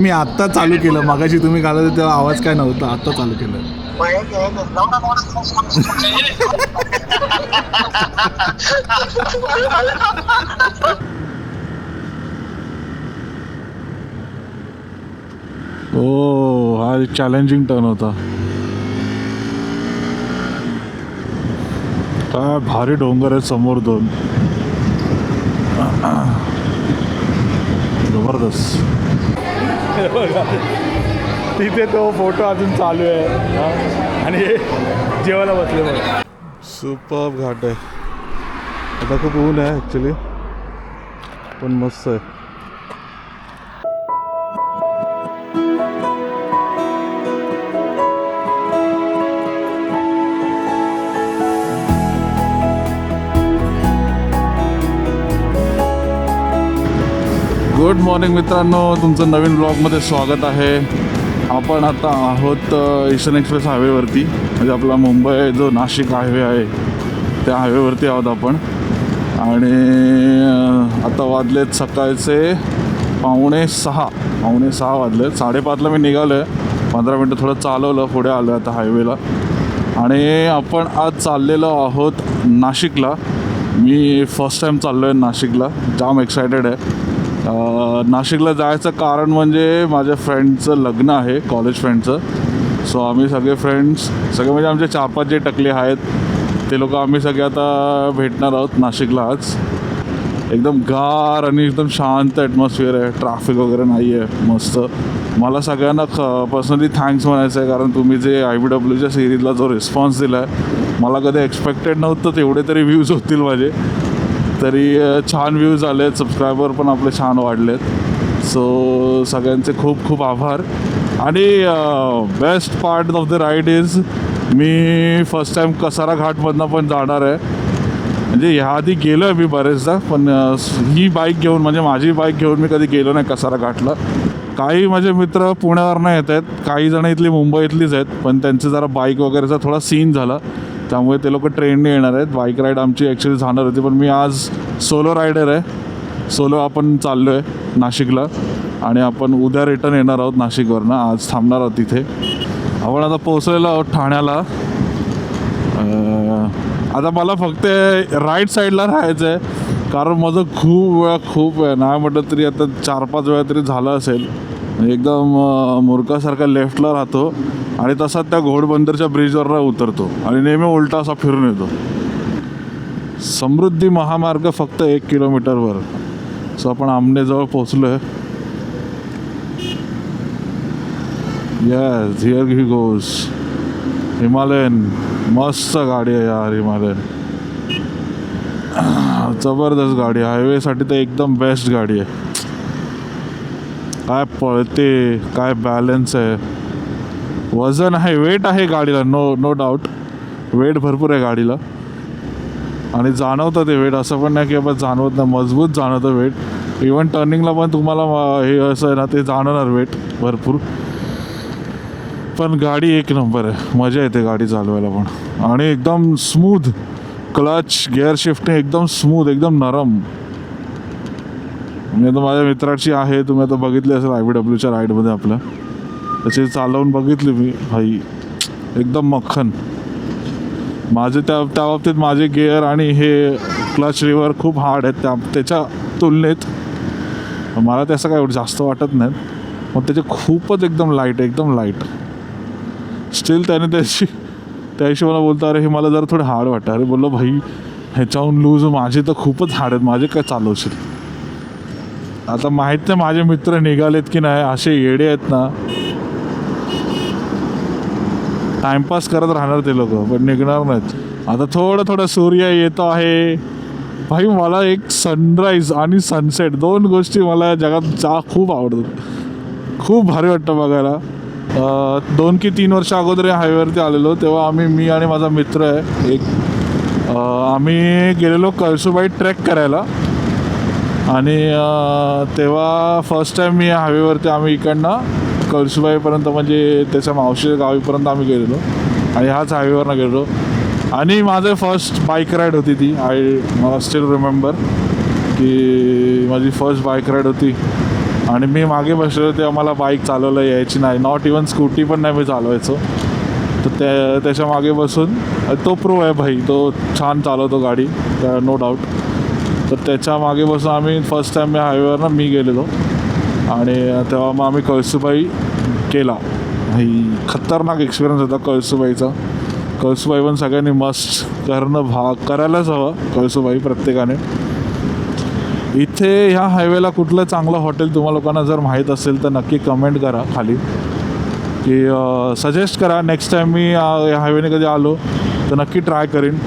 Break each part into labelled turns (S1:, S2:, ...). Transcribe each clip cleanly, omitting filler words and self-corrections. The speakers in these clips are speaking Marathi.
S1: मी आत्ता चालू केलं, मगाशी तुम्ही घालत होते तेव्हा आवाज काय नव्हता, आत्ता चालू केलं. ओ हा चॅलेंजिंग टर्न होता. काय भारी डोंगर आहेत समोर दोन, जबरदस्त. तिथे तो फोटो अजून चालू आहे आणि जेवायला बसले बघा. सुपर्ब घाट आहे. आता खूप ऊन आहे ॲक्च्युली, पण मस्त आहे. गुड मॉर्निंग मित्रांनो, तुमचं नवीन ब्लॉगमध्ये स्वागत आहे. आपण आता आहोत ईस्टर्न एक्सप्रेस हायवेवरती, म्हणजे आपला मुंबई जो नाशिक हायवे आहे त्या हायवेवरती आहोत आपण. आणि आता वाजलेत सकाळचे 5:45 वाजलेत. 5:30ला मी निघालो आहे, 15 मिनटं थोडं चालवलं, पुढे आलो आता हायवेला. आणि आपण आज चाललेलो आहोत नाशिकला. मी फर्स्ट टाईम चाललो आहे नाशिकला, जाम एक्सायटेड आहे. नाशिकला जायचं कारण म्हणजे माझ्या फ्रेंडचं लग्न आहे, कॉलेज फ्रेंडचं. सो आम्ही सगळे फ्रेंड्स, सगळे म्हणजे आमचे 4-5 जे टकले आहेत ते लोक आम्ही सगळे आता भेटणार आहोत नाशिकला आज. एकदम गार आणि एकदम शांत ॲटमॉस्फिअर आहे, ट्रॅफिक वगैरे नाही आहे, मस्त. मला सगळ्यांना पर्सनली थँक्स म्हणायचं आहे, कारण तुम्ही जे IBWच्या सिरीजला जो रिस्पॉन्स दिला आहे, मला कधी एक्सपेक्टेड नव्हतं तेवढे तरी व्ह्यूज होतील माझे. तरी छान व्ह्यूज आले आहेत, सबस्क्रायबर पण आपले छान वाढलेत. सो सगळ्यांचे खूप खूप आभार. आणि best part of the ride is, मी फर्स्ट टाईम कसारा घाटमधनं पण जाणार आहे. म्हणजे ह्याआधी गेलो आहे मी बरेचदा, पण ही बाईक घेऊन, म्हणजे माझी बाईक घेऊन मी कधी गेलो नाही कसारा घाटला. काही माझे मित्र पुण्यावरनं येत आहेत, काही जण इथली मुंबईतलीच आहेत, पण त्यांचं जरा बाईक वगैरेचा थोडा सीन झाला, त्यामुळे ते लोक ट्रेनने येणार आहेत. बाईक राईड आमची ॲक्च्युली जाणार होती, पण मी आज सोलो रायडर आहे. सोलो आपण चाललो आहे नाशिकला आणि आपण उद्या रिटर्न येणार आहोत नाशिकवरनं. आज थांबणार आहोत तिथे. आपण आता पोहोचलेलो आहोत ठाण्याला. आता मला फक्त राईट साईडला राहायचं आहे, कारण माझं खूप वेळा नाही म्हटलं तरी आता 4-5 वेळा तरी झालं असेल. एकदम मूर्खासारखा लेफ्टला राहतो आणि तसाच त्या घोडबंदरच्या ब्रिजवरनं उतरतो आणि नेहमी उलटा असा फिरून येतो. समृद्धी महामार्ग फक्त 1 किलोमीटरवर. सो आपण आमनेजवळ पोचलो आहे. Yes, here he goes. Himalayan, मस्त गाडी आहे यार हिमालयन, जबरदस्त गाडी आहे. हायवेसाठी तर एकदम बेस्ट गाडी आहे. काय पळते, काय बॅलन्स आहे, वजन आहे, वेट आहे गाडीला, नो डाऊट. वेट भरपूर आहे गाडीला आणि जाणवतं ते वेट, असं पण नाही की आपण जाणवत नाही, मजबूत जाणवतं वेट. इवन टर्निंगला पण तुम्हाला हे असं आहे ना, ते जाणवणार वेट भरपूर. पण गाडी एक नंबर आहे, मजा येते गाडी चालवायला पण. आणि एकदम स्मूथ क्लच, गिअर शिफ्टिंग एकदम स्मूथ, एकदम नरम. मी आता माझ्या मित्राची आहे, तुम्ही आता बघितली असेल IBWच्या राईडमध्ये आपल्या, त्याची चालवून बघितली मी. भाई एकदम मक्खन. माझे त्या बाबतीत माझे गिअर आणि हे क्लच लिव्हर खूप हार्ड आहेत त्याच्या तुलनेत. मला त्याचं काय एवढं जास्त वाटत नाही, पण त्याचे खूपच एकदम लाईट, एकदम लाईट. स्टील त्याने त्याशी मला बोलतो, अरे हे मला जरा थोडं हार्ड वाटतं. अरे बोललो भाई ह्याच्याहून लूज माझे तर खूपच हार्ड आहेत, माझे काय चालवशील. आता माहीत नाही माझे मित्र निघालेत की नाही, असे येडे आहेत ना, टाइमपास करत राहणार ते लोक, पण निघणार नाहीत. आता थोडं सूर्य येतो आहे. भाई मला एक सनराईज आणि सनसेट, 2 गोष्टी मला जगात खूप आवडतात, खूप भारी वाटतं बघायला. 2 की 3 वर्ष अगोदर या हायवेवरती आलेलो, तेव्हा मी आणि माझा मित्र आहे एक, आम्ही गेलेलो कळसूबाई ट्रेक करायला. आणि तेव्हा फर्स्ट टाईम मी या हायवेवरती, आम्ही इकडनं कळसूबाईपर्यंत, म्हणजे त्याच्या मावशी गावीपर्यंत आम्ही गेलेलो आणि ह्याच हायवेवरनं गेलेलो. आणि माझं फर्स्ट बाईक राईड होती ती. मला स्टील रिमेंबर की माझी फर्स्ट बाईक राईड होती आणि मी मागे बसलो तेव्हा मला बाईक चालवता यायची नाही, नॉट इवन स्कूटी पण नाही मी चालवायचो. तर त्याच्या मागे बसून तो प्रो आहे भाई, तो छान चालवतो गाडी, नो डाऊट. तर त्याच्या मागे बसून आम्ही फर्स्ट टाईम हायवेवर मी गेलेलो आणि तेव्हा मग आम्ही कळसूबाई केला. भाई खतरनाक एक्सपिरियन्स होता कळसूबाईचा. कळसूबाई पण सगळ्यांनी मस्त करायलाच हवं कळसूबाई प्रत्येकाने. इथे ह्या हायवेला कुठलं चांगलं हॉटेल तुम्हा लोकांना जर माहीत असेल तर नक्की कमेंट करा खाली, की सजेस्ट करा. नेक्स्ट टाईम मी या हायवेने कधी आलो तर नक्की ट्राय करीन.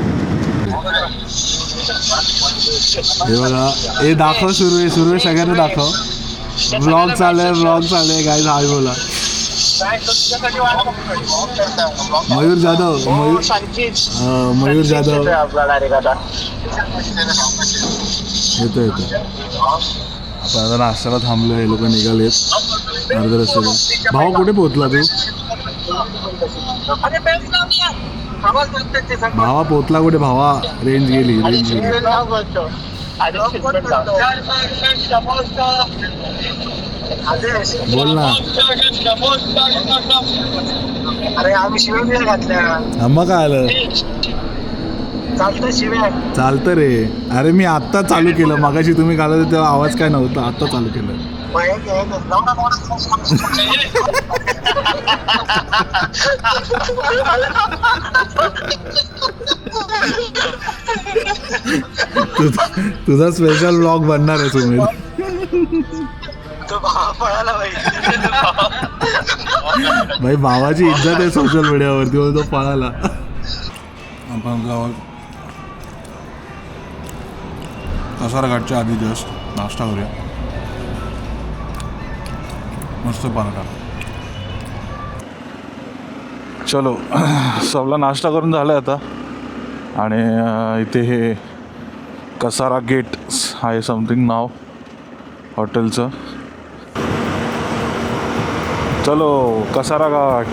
S1: हे बघा, हे दाखव सुरू आहे सगळ्यांना दाखव. ब्लॉग चालू आहे गाईज. हाय बोला. मयूर जाधव येतो. आता नाश्त्याला थांबलो, हे लोक निघालेत अर्ध्या रस्त्याला. भाऊ कुठे पोहोचला तू? भावा पोहोचला कुठे? भावा रेंज गेली. बोल ना.
S2: अरे आम्ही शिव्या घातल्या.
S1: मग काय आलं? चालतं रे. अरे मी आत्ता चालू केलं, मगाशी तुम्ही घालत तेव्हा आवाज काय नव्हता, आत्ता चालू केलं. तुझा स्पेशल ब्लॉग बनणार आहे सुमित. भाई भावाची इज्जत आहे सोशल मीडियावरती, तो पळाला. आपण गावात कसारा घाटच्या आधी जस्ट नाश्ता करूया. मस्त पराठा. चलो सबला नाश्ता करून झाला आता. आणि इथे हे कसारा गेट आहे समथिंग नाव हॉटेलचं. चलो कसारा घाट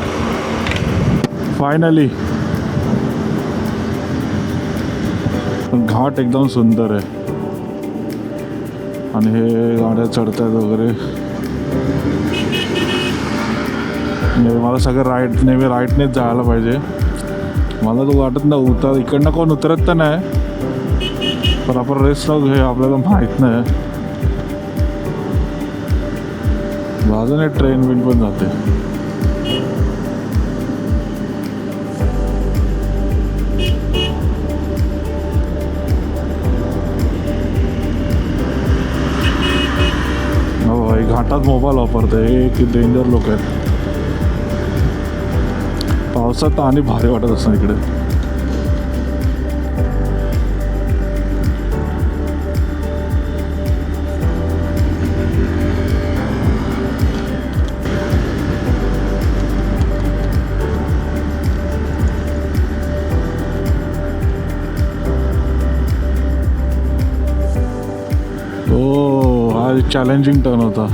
S1: फायनली. घाट एकदम सुंदर आहे आणि हे गाड्या चढतात वगैरे. मला सगळं नेहमी राईटनेच जायला पाहिजे. मला तो वाटत नाही इकडनं कोण उतरत तर नाही, पण आपण रेस्ट हे आपल्याला माहीत नाही. बाजूने ट्रेन बिन पण जाते. हो भाई, घाटात मोबाईल वापरते हे की डेंजर लोक आहेत. पावसात तर आणि भारी वाटत असतं इकडे. हा चॅलेंजिंग टर्न होता.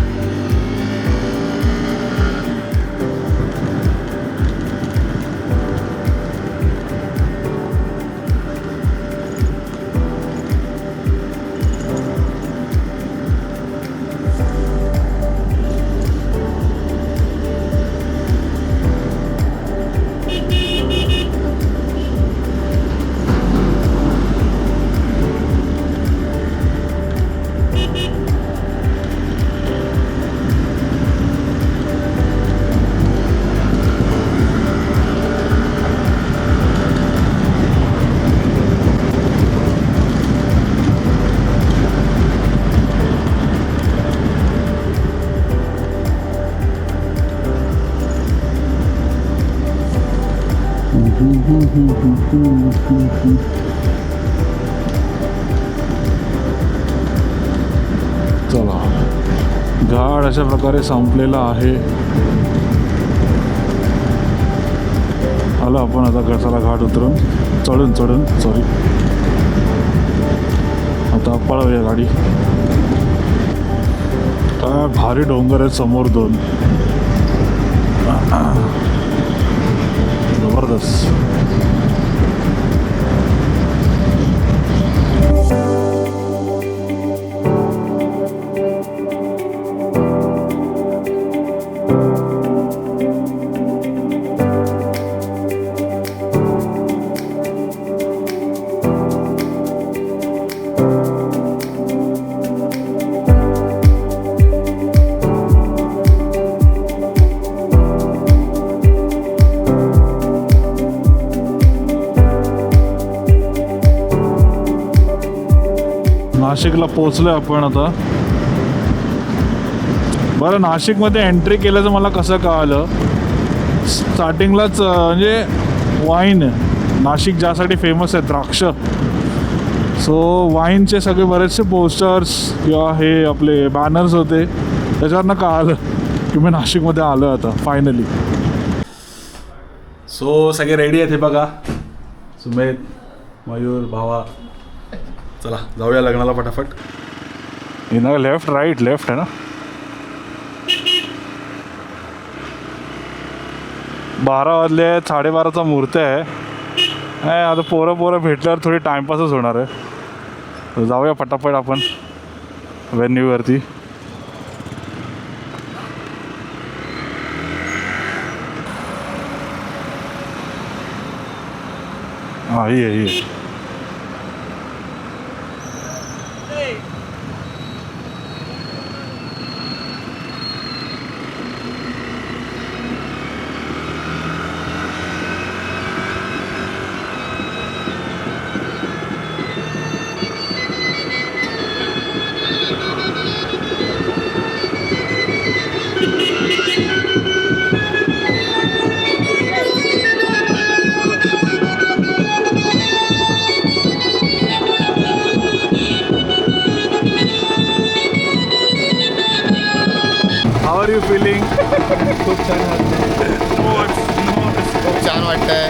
S1: चला घाट अशा प्रकारे संपलेला आहे. आलो आपण आता कसारा घाट उतरून चढून सॉरी. आता पळवूया गाडी. काय भारी डोंगर आहेत समोर दोन, जबरदस्त. नाशिकला पोचलो आहे आपण आता. बरं, नाशिकमध्ये एंट्री केल्याचं मला कसं कळालं, स्टार्टिंगलाच म्हणजे वाईन, नाशिक ज्यासाठी फेमस आहे द्राक्ष, सो वाईनचे सगळे बरेचसे पोस्टर्स किंवा हे आपले बॅनर्स होते, त्याच्यावरनं कळालं की मी नाशिकमध्ये आलो आता फायनली. सो सगळे रेडी आहेत हे बघा, सुमेध, मयूर, भावा. चला जाऊया लग्नाला फटाफट. ना लेफ्ट राईट लेफ्ट आहे ना. 12 वाजले आहेत, 12:30चा मुहूर्त आहे. आता पोरं भेटल्यावर थोडी टाईमपासच होणार आहे. तर जाऊया फटाफट आपण व्हेन्यूवरती. हां ये हाऊ आर यू फिलिंग? खूप छान
S3: वाटतंय.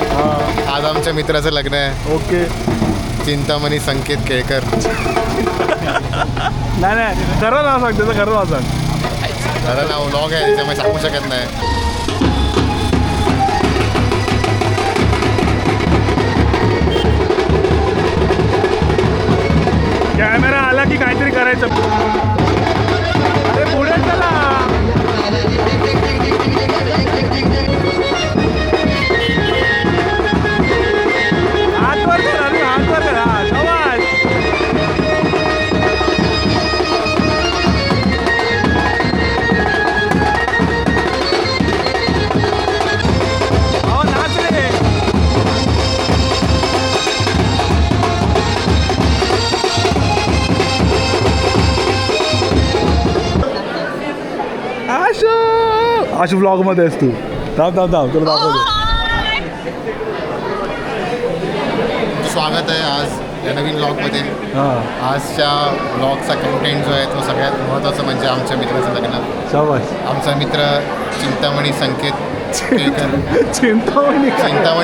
S3: आज आमच्या मित्राचं लग्न आहे.
S1: ओके.
S3: चिंतामणी संकेत केळकर.
S1: नाही खरं नाव सांग, त्याचं खरं नाव सांग.
S3: खरं नाव व्लॉग आहे त्याच्यामुळे सांगू शकत नाही.
S1: कॅमेरा आला की काहीतरी करायचं. अरे पुढे चला. हातवर करा, हातवर करा. आवाज. नाच रे. आशू ब्लॉगमध्ये आहेस तू. थांब तुला दाखवतो.
S3: स्वागत आहे आज या नवीन ब्लॉगमध्ये.
S1: हां
S3: आजच्या ब्लॉगचा कंटेंट जो आहे तो सगळ्यात महत्त्वाचं म्हणजे आमच्या मित्राचं लग्न.
S1: शाबास.
S3: आमचा मित्र चिंतामणी संकेत केळकर.
S1: चिंतामणी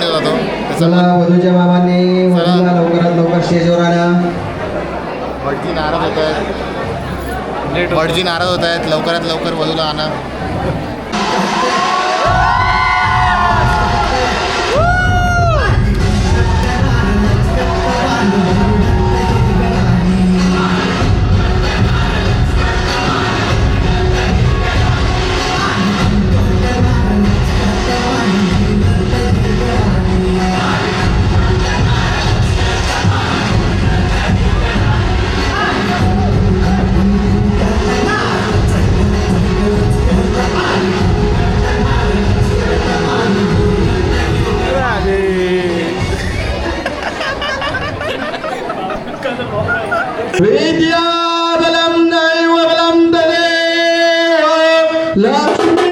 S3: जातो
S4: चला वधूच्या मामाने वधूला लवकरात लवकर स्टेजवर आणा.
S3: भटजी नाराज होत आहेत. लवकरात लवकर वधूला आणा.
S4: विद्याबलं दैवबलं तदेव लक्ष्मी.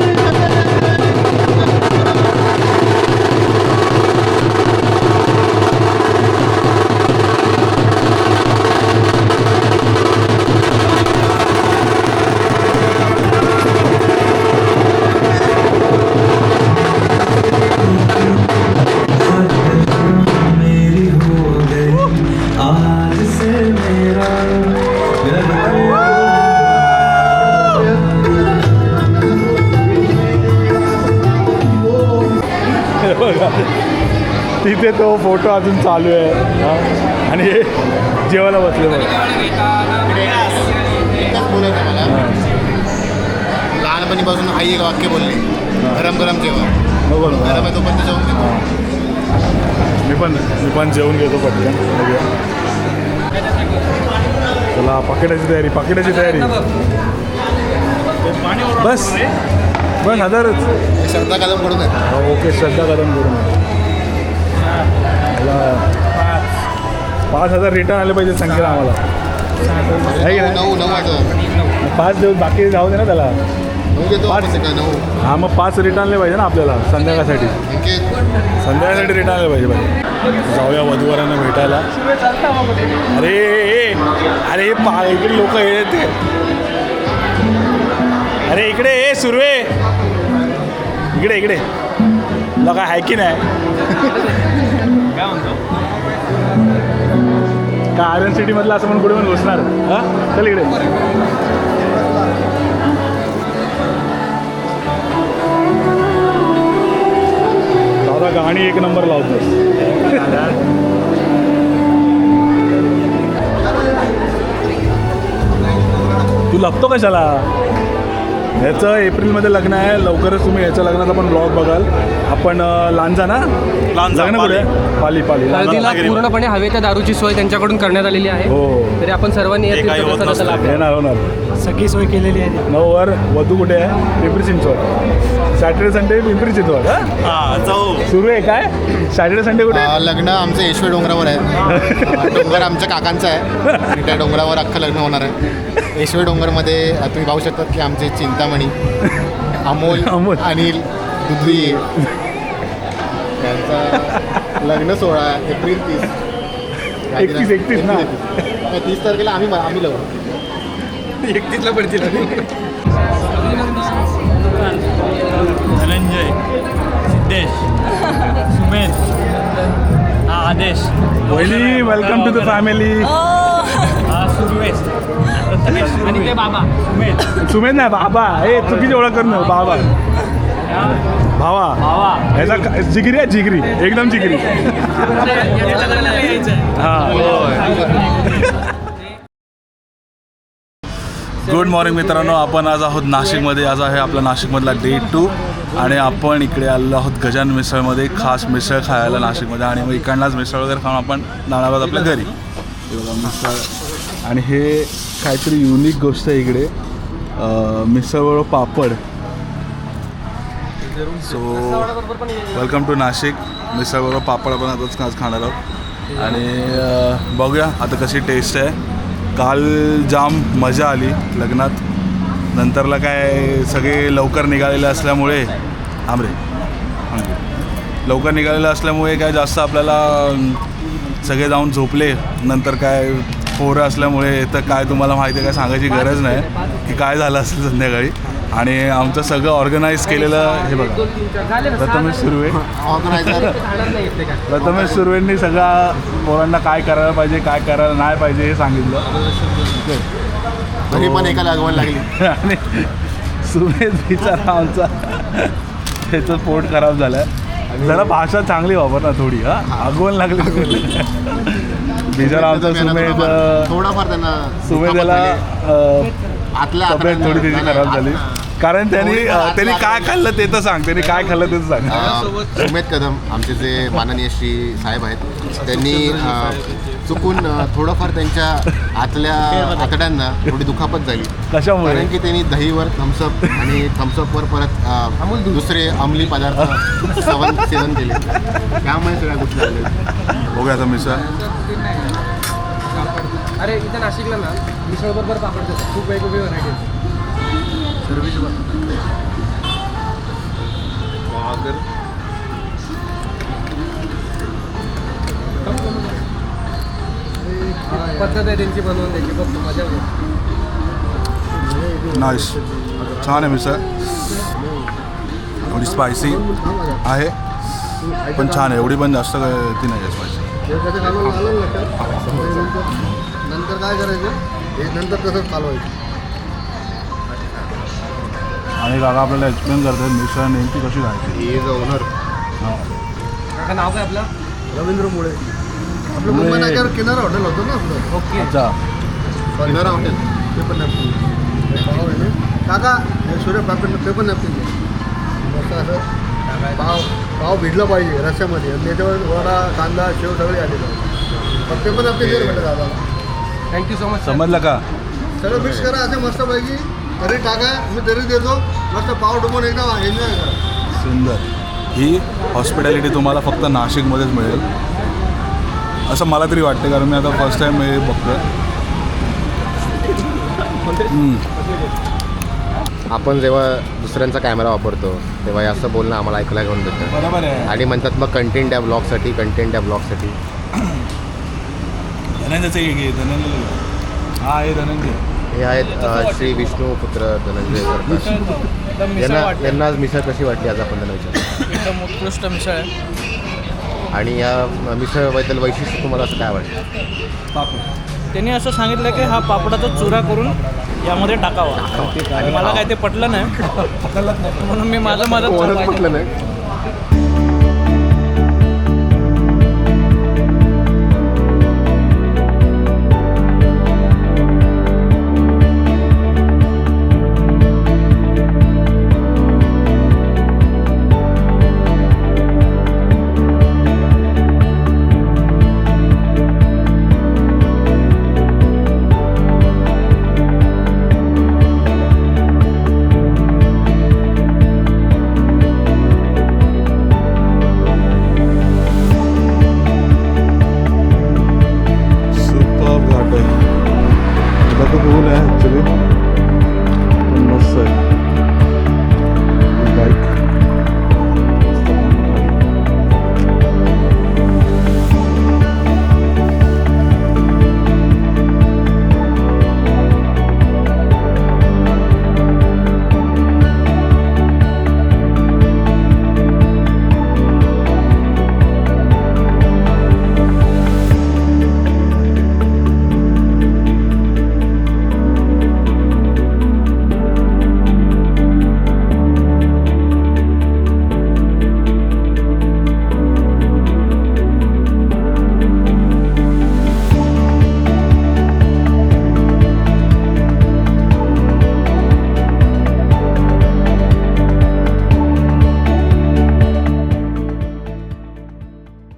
S1: तिथे तो फोटो अजून चालू आहे. आणि हे जेवायला बसले बघ.
S3: लहानपणीपासून आई एक वाक्य बोलली, गरम गरम जेवण. गरम आहे तोपर्यंत जेवून घेतो.
S1: मी पण जेवून घेतो पटकन. चला पाकिटाची तयारी. बस हजारच.
S3: श्रद्धा कदम कडून आहे.
S1: ओके, श्रद्धा कदम करून 5,000 रिटर्न आले पाहिजे संख्येला आम्हाला.
S5: आहे की नाही?
S3: 9 वाजता
S5: 5 दिवस बाकी राहू दे ना त्याला.
S3: 9 देतो आपण का 9.
S5: हां मग 5 रिटर्नले पाहिजे ना आपल्याला संध्याकाळसाठी. संध्याकाळसाठी रिटर्न आले पाहिजे. जाऊया वधूवरांना भेटायला. अरे अरे इकडे लोक येते. अरे इकडे ये सुर्वे, इकडे तुला काय आहे की नाही?
S6: काय म्हणतो?
S5: का आयरन सिटीमधला असं म्हणून कुठे पण घुसणार? हां चल इकडे. दादा गाणी एक नंबर लावतो. तू लपतो कशाला? ह्याचं एप्रिलमध्ये लग्न आहे. लवकरच तुम्ही ह्याच्या लग्नाचा पण ब्लॉग बघाल. आपण लांजा ना, लग्न कुठे? पाली
S7: हळदीला पूर्णपणे हवेच्या दारूची सोय त्यांच्याकडून करण्यात आलेली आहे.
S5: हो
S7: तरी आपण सर्वांनी या तीर्थप्रसादाचा लाभ घ्या.
S5: होणार.
S7: सगळी सोय केलेली आहे.
S5: 9 वर वधू कुठे आहे? पिंपरी चिंचवड. Saturday Sunday Pimpri Chinchwad. सुरू आहे काय? सॅटर्डे संडे कुठे आहे?
S3: लग्न आमचं येशवे डोंगरावर आहे. डोंगर आमच्या काकांचा आहे आणि त्या डोंगरावर अख्खं लग्न होणार आहे. येशवे डोंगरमध्ये तुम्ही पाहू शकता की आमचे चिंतामणी अमोल अनिल दुधवी यांचा लग्न सोहळा एप्रिल 30.
S5: 31 ना?
S3: 30 तारखेला आम्ही लावू.
S7: 31ला पडतील.
S6: धनंजय, सिद्धेश, सुमेध, आदेश.
S5: वहिनी वेलकम टू द फॅमिली.
S6: सुरवेश आणि ते बाबा
S5: सुमेध नाही बाबा. हे चुकीची ओळख करणं. बाबा भावा ह्याचा जिगरी आहे. जिगरी एकदम जिगरी. गुड मॉर्निंग मित्रांनो. आपण आज आहोत नाशिकमध्ये. आज आहे आपला नाशिकमधला डे 2 आणि आपण इकडे आलेलो आहोत गजानन मिसळमध्ये. खास मिसळ खायला नाशिकमध्ये. आणि मग इकडनंच मिसळ वगैरे खाऊन आपण जाणार आहोत आपल्या घरी. हे बघा मिसळ. आणि हे काहीतरी युनिक गोष्ट आहे इकडे. मिसळबरोबर पापड. So welcome to Nashik. मिसळबरोबर पापड आपण आताच आज खाणार आहोत. आणि बघूया आता कशी टेस्ट आहे. काल जाम मजा आली लग्नात. नंतरला काय सगळे लवकर निघालेले असल्यामुळे लवकर निघालेलं असल्यामुळे काय जास्त आपल्याला सगळे जाऊन झोपले. नंतर काय पोरं असल्यामुळे तर काय तुम्हाला माहिती आहे काय सांगायची गरज नाही की काय झालं असेल संध्याकाळी. आणि आमचं सगळं ऑर्गनाईज केलेलं हे बघा प्रथमेश सुर्वेंनी सगळ्या पोरांना काय करायला पाहिजे काय करायला नाही पाहिजे हे सांगितलं.
S3: घरी पण एकाला आगवण लागली.
S5: आणि सुमेध बिचारा आमचा त्याचं पोट खराब झालं आहे. जरा भाषा चांगली वापर ना थोडी. आगवण लागली बिचारा आमचा सुमेध.
S3: थोडाफार त्यांना
S5: सुमेधला
S3: आतल्या
S5: तब्येत थोडी त्याची खराब झाली. कारण त्यांनी काय खाल्लं ते तर सांग. त्यांनी काय खाल्लं ते तर सांग.
S3: सुमेध कदम आमचे जे माननीय श्री साहेब आहेत त्यांनी चुकून थोडंफार त्यांच्या आतल्या आतड्यांना थोडी दुखापत झाली.
S5: कशामुळे?
S3: कारण की त्यांनी दहीवर थम्सअप आणि थम्सअपवर परत दुसरे अंमली पदार्थ सेवन केले. त्यामुळे सगळ्या गोष्टी झाल्या.
S5: बघूया आता मिसळ.
S7: अरे इथं नाशिकला ना मिसळबरोबर पापड देतात. खूप वेगवेगळी व्हरायटी. पद्धत आहे त्यांची बनवून द्यायची. बघ मजा
S5: नाईस. छान आहे मिसळ. थोडी स्पायसी आहे पण छान आहे. एवढी पण जास्त ती नाही आहे स्पायसी.
S3: नंतर काय करायचं हे नंतर तसंच चालवायचं.
S5: आणि काका आपल्याला एक्सप्लेन करतात मिसळ नेमकी कशी खायची.
S3: हे जो ओनर
S7: काका नाव काय आपलं?
S3: रवींद्र मुळे. आपलं मुंबई नाक्यावर किनारा हॉटेल होतं ना आपलं.
S7: ओके.
S5: अच्छा
S3: किनारा हॉटेल ते पण नॅपकिन. काका सूर्य पापड ते पण नॅपकिन. मस्त असं पाव भिडलं पाहिजे रस्त्यामध्ये आणि त्याच्यावर वडा कांदा शेव सगळे आलेलं. मग ते पण आपले भेटत दादा.
S7: Thank you so much.
S5: समजलं का?
S3: सगळं मिक्स करा असं मस्तपैकी तरी टाका. मी तरी देतो. मस्त पाव डुबून एकदम एन्जॉय करा.
S5: सुंदर. ही हॉस्पिटॅलिटी तुम्हाला फक्त नाशिकमध्येच मिळेल असं मला तरी वाटते. कारण मी आता फर्स्ट टाईम हे बघतो.
S8: आपण जेव्हा दुसऱ्यांचा कॅमेरा वापरतो तेव्हा हे असं बोलणं आम्हाला ऐकायला घेऊन देतं.
S5: बरोबर आहे.
S8: आणि म्हणतात मग कंटेंट या ब्लॉगसाठी
S5: धनंजयचं घे धनंजय. हा हे धनंजय.
S8: हे आहेत श्री विष्णू पुत्र धनंजय सरकार. यांना आज मिसळ कशी वाटली आज आपण त्यांना विचार.
S6: एकदम उत्कृष्ट मिसळ आहे.
S8: आणि या मिसळबद्दल वैशिष्ट्य तुम्हाला असं काय वाटतं?
S6: त्यांनी असं सांगितलं की हा पापडाचा चुरा करून यामध्ये टाकावा. आणि मला काय ते पटलं नाही म्हणून मी माझं
S8: कोणाच पटलं नाही.